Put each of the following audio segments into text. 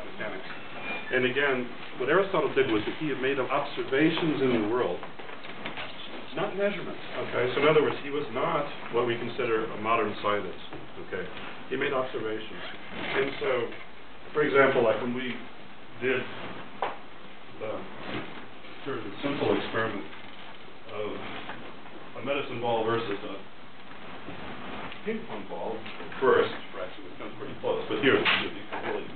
mechanics. And again, what Aristotle did was that he had made observations in the world, not measurements. Okay, so in other words, he was not what we consider a modern scientist. Okay, he made observations. And so, for example, like when we did sort of a simple experiment of a medicine ball versus a ping pong ball, first, right, so it comes pretty close. But here, you can really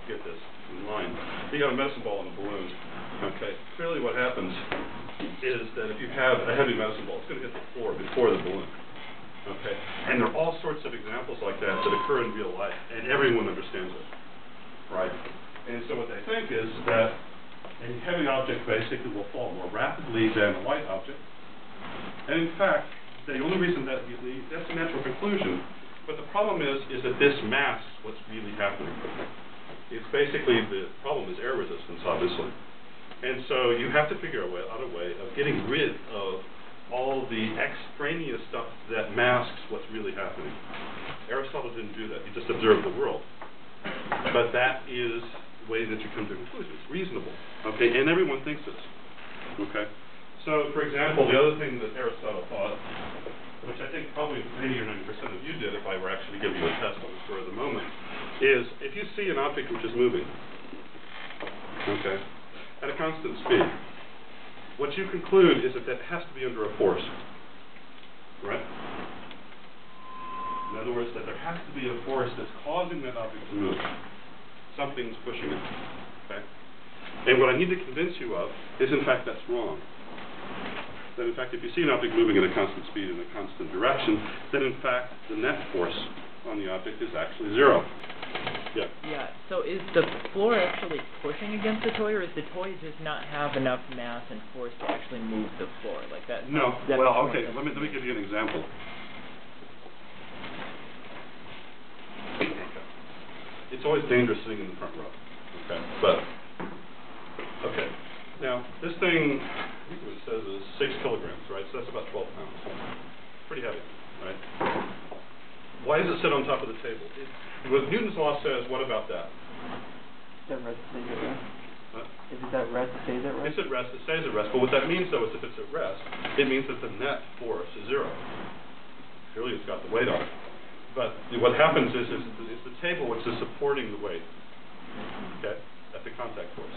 get this in line. You got a medicine ball and a balloon. Okay, clearly what happens is that if you have a heavy medicine ball, it's going to hit the floor before the balloon. Okay, and there are all sorts of examples like that that occur in real life, and everyone understands it, right? And so what they think is that a heavy object basically will fall more rapidly than a light object. And in fact, the only reason that that's a natural conclusion, but the problem is that this masks what's really happening. It's basically, the problem is air resistance, obviously. And so you have to figure out a way of getting rid of all the extraneous stuff that masks what's really happening. Aristotle didn't do that. He just observed the world. But that is the way that you come to conclusions. It's reasonable. Okay, and everyone thinks this. Okay. So, for example, the other thing that Aristotle thought, which I think probably 80 or 90% of you did if I were actually giving you a test on the spur of the moment, is if you see an object which is moving, okay, at a constant speed, what you conclude is that that has to be under a force, right? In other words, that there has to be a force that's causing that object to move. Something's pushing it, okay? And what I need to convince you of is, in fact, that's wrong. That, in fact, if you see an object moving at a constant speed in a constant direction, then, in fact, the net force on the object is actually zero. Yeah. Yeah, so is the floor actually pushing against the toy, or does the toy just not have enough mass and force to actually move the floor? Like that? No. That well, okay, let me give you an example. It's always dangerous sitting in the front row. Okay. But, okay. Now, this thing, I think what it says is 6 kilograms, right? So that's about 12 pounds. Pretty heavy, right? Why does it sit on top of the table? What Newton's law says, what about that? That rest stays at rest. Huh? Is it that rest stays at rest? It's at rest, it stays at rest. But what that means, though, is if it's at rest, it means that the net force is zero. Clearly, it's got the weight on it. But what happens is it's the table which is supporting the weight. Okay? That's the contact force.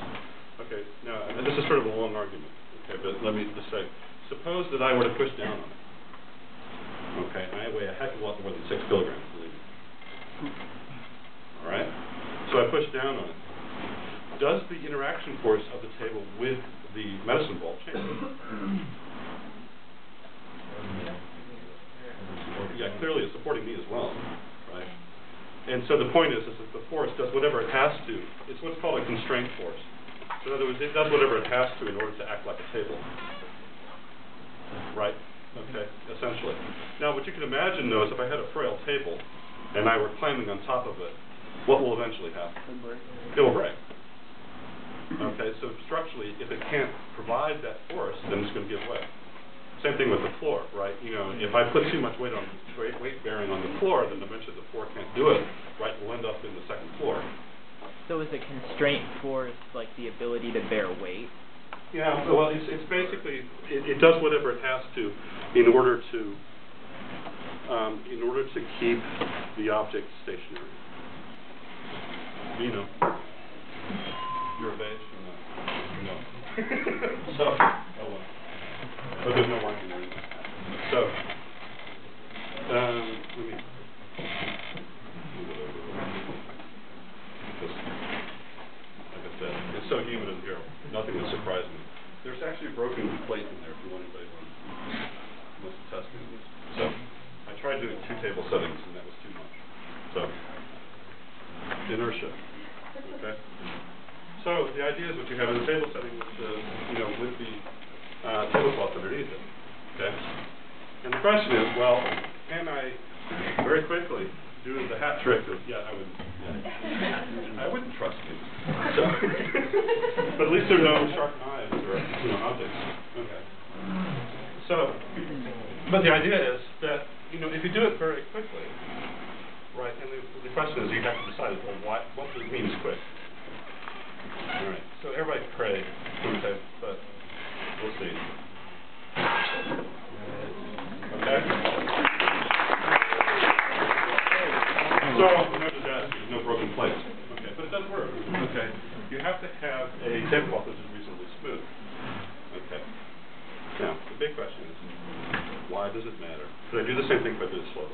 Okay, now, and this is sort of a long argument. Okay, but let me just say, suppose that I were to push down on it. Okay, and I weigh a heck of a lot more than 6 kilograms, believe me. All right? So I push down on it. Does the interaction force of the table with the medicine ball change? Yeah, clearly it's supporting me as well, right? And so the point is that the force does whatever it has to. It's what's called a constraint force. So in other words, it does whatever it has to in order to act like a table. Right? Okay, essentially. Now, what you can imagine, though, is if I had a frail table and I were climbing on top of it, what will eventually happen? It will break. Okay, so structurally, if it can't provide that force, then it's going to give way. Same thing with the floor, right? You know, if I put too much weight bearing on the floor, then eventually the floor can't do it, right? We'll end up in the second floor. So is a constraint force like the ability to bear weight? Yeah, well, it's basically, it does whatever it has to in order to keep the object stationary. You know, you're of age or not? No. So, oh well. But there's no wine in there. So, let me. It's so humid in here, nothing would surprise me. There's actually a broken plate in there if you want anybody wants to test me on this. So, I tried doing 2 table settings and that was too much. So, inertia. Okay? So, the idea is what you have in the table setting with the, with the tablecloth underneath it. Okay? And the question is, well, can I very quickly do the hat trick of, I wouldn't trust me. So, but at least there are no sharp knives or objects. Okay. So, but the idea is that if you do it very quickly, right? And the question is, you have to decide, well, what means quick? So everybody pray, okay, but we'll see. Okay? So, notice that there's no broken plates. Okay, but it does work. Okay. You have to have a tablecloth which is reasonably smooth. Okay. Now, the big question is, why does it matter? Could I do the same thing if I do it slowly?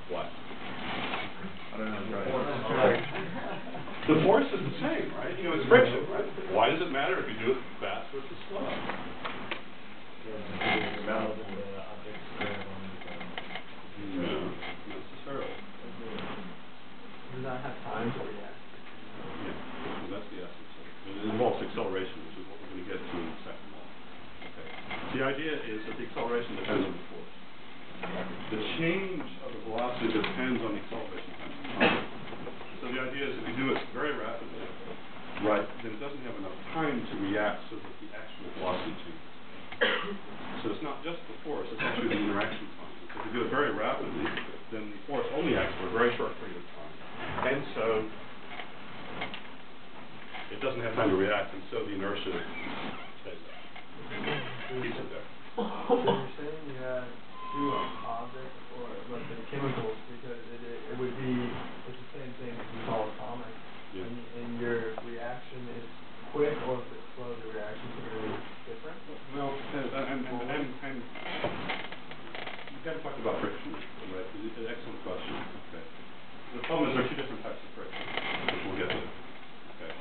Why? I don't know. The force is the same, right? You know, it's friction, right? Why does it matter if you do it fast versus slow? No, necessarily. Does not have time to react. Yeah, because that's the essence of it. It involves acceleration, which is what we're going to get to in the second law. Okay. The idea is that the acceleration depends on the force. The change of the velocity depends on the acceleration times time. So the idea is if you do it very rapidly, right, then it doesn't have enough time to react so that the actual velocity changes. So it's not just the force, it's actually the interaction time. So if you do it very rapidly, then the force only acts for a very short period of time. And so it doesn't have time to react, and so the inertia stays there. Keeps it there. So you're saying you had two objects, or let's say chemicals, because it would be, it's the same thing as we call atomic, Yeah. and your reaction is quick, or if it's slow, the reaction's going to be different? Well, and you got to talk about friction, right? It's an excellent question. Okay. The problem is there are two different types of friction, which we'll get to. Okay.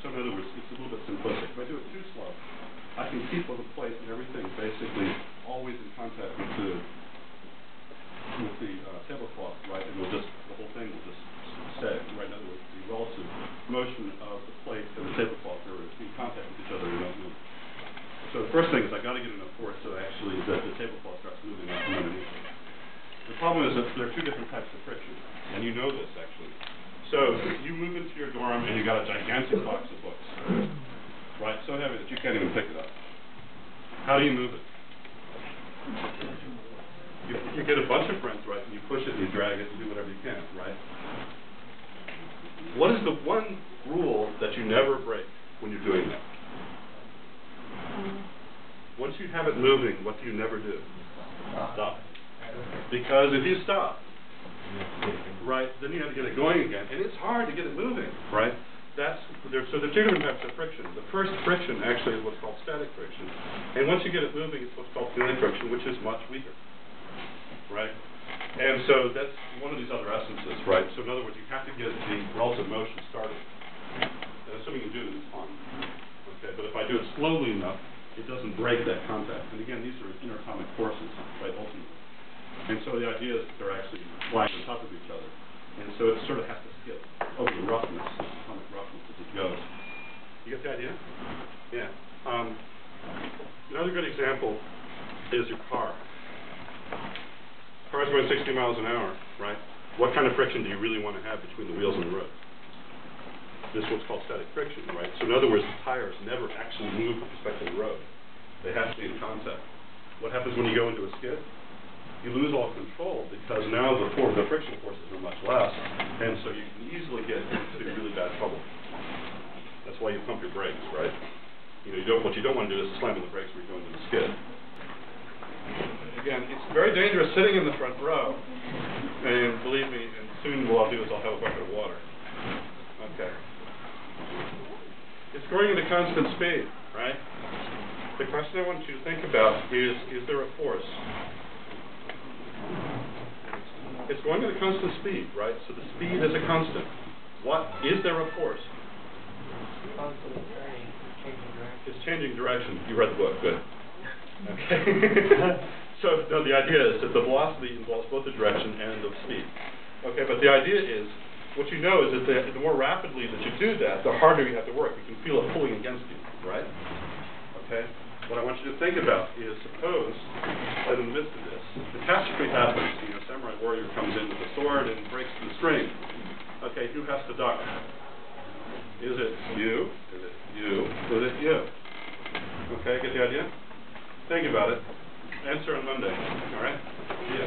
So in other words, it's a little bit simplistic. If I do it too slow, I can keep the plate and everything basically always in contact with the tablecloth, right? And the whole thing will just stay. Right? In other words, the relative motion of the plate and the tablecloth are in contact with each other and don't move. So the first thing is I got to get enough force so actually that the tablecloth starts moving out from underneath it. The problem is that there are two different types of friction, and you know this actually. So you move into your dorm and you got a gigantic box of books, right? So heavy that you can't even pick it up. How do you move it? You get a bunch of friends, right, and you push it and you drag it and do whatever you can, right? What is the one rule that you never break when you're doing that? Once you have it moving, what do you never do? Stop. Because if you stop, right, then you have to get it going again, and it's hard to get it moving, right? So there are two different types of friction. The first friction actually is what's called static friction, and once you get it moving, it's what's called kinetic friction, which is much weaker, right? And so that's one of these other essences, right? So in other words, you have to get the relative motion started, and assuming you do it, it's fine. Okay, but if I do it slowly enough, it doesn't break that contact. And again, these are interatomic forces, right, ultimately. And so the idea is that they're actually flying on top of each other. And so it sort of has to skip over the roughness, atomic roughness as it goes. You get the idea? Yeah. Another good example is your car. Car's going 60 miles an hour, right? What kind of friction do you really want to have between the wheels and the road? This is what's called static friction, right? So in other words, the tires never actually move with respect to the road. They have to be in contact. What happens when you go into a skid? You lose all control because now the frictional forces are much less, and so you can easily get into really bad trouble. That's why you pump your brakes, right? You know, what you don't want to do is slam on the brakes when you're going to the skid. Again, it's very dangerous sitting in the front row, and believe me, and soon what I'll do is I'll have a bucket of water. Okay. It's going at a constant speed, right? The question I want you to think about is there a force? It's going at a constant speed, right? So the speed is a constant. Is there a force? Constant turning, changing direction. It's changing direction. You read the book, good. Okay. So no, the idea is that the velocity involves both the direction and the speed. Okay, but the idea is, what you know is that the more rapidly that you do that, the harder you have to work. You can feel it pulling against you, right? Okay? What I want you to think about is, suppose that in the midst of this, catastrophe happens. You know, samurai warrior comes in with a sword and breaks the string. Okay, who has to duck? Is it you? Is it you? Is it you? Okay, get the idea? Think about it. Answer on Monday, all right? Yeah.